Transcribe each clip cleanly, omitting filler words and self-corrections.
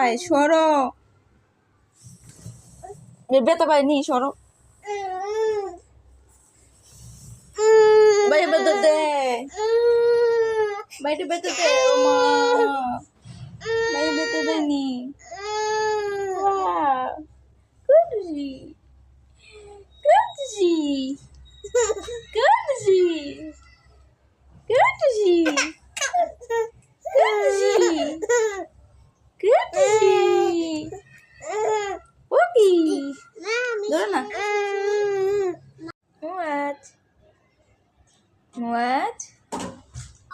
পায় সরো ব্যথা পায় নি সরো বাইরে বেতর দে বাইরে বেতর দে ও মা বাইরে বেতর দেয়নি কুটুজি কুটুজি কুটুজি কুটুজি কুটুজি ওকি ধরো না মুয়াজ মুয়াজ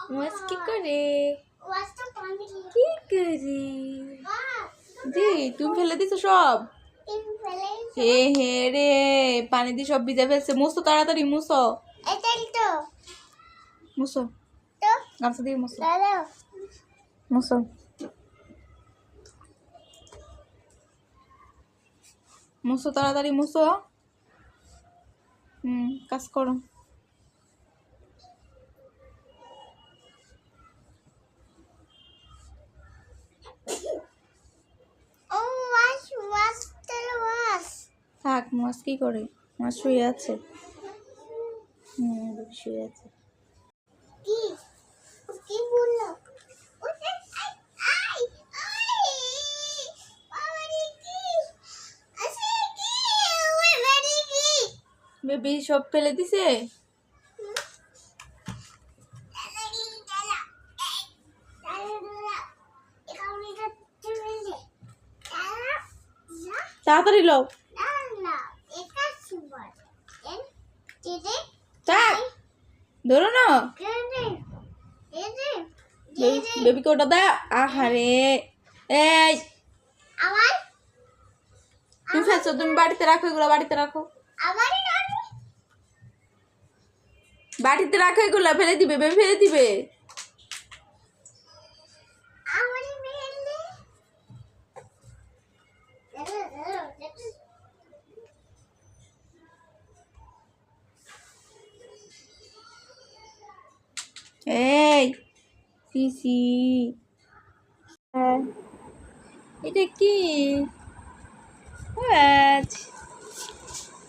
মুয়াজ কি করে কি করে দি তুমি ফেলে দিছো সব হে হে রে পানি দিয়ে সব ভিজে ফেলছে মুছো তাড়াতাড়ি মুছো মুছো গামছা দিয়ে মুছো মুছো মুছো তাড়াতাড়ি মুছো কাজ করো থাক মাছ কি করে মাছ শুয়ে আছে শুয়ে আছে বেবি সব ফেলে দিছে তাড়াতাড়ি লো ধরো না বেবিকে ওটা দা আহারে এই তুমি ফেলছো তুমি বাড়িতে রাখো এগুলো বাড়িতে রাখো বাড়িতে রাখো এগুলো ফেলে দিবে বেবি ফেলে দিবে এই সিসি এটা কি মাছ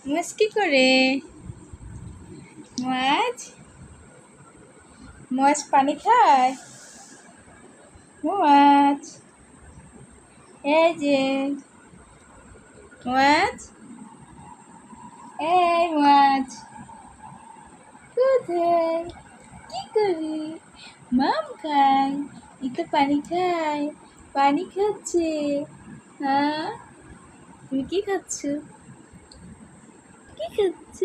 মাছ কি করে মাছ মাছ পানি খায় মাছ এই যে মাছ এই মাছ কোথায় কি করি মাম খায় এটা পানি খায় পানি খাচ্ছে হ্যাঁ তুমি কি খাচ্ছ কি খাচ্ছ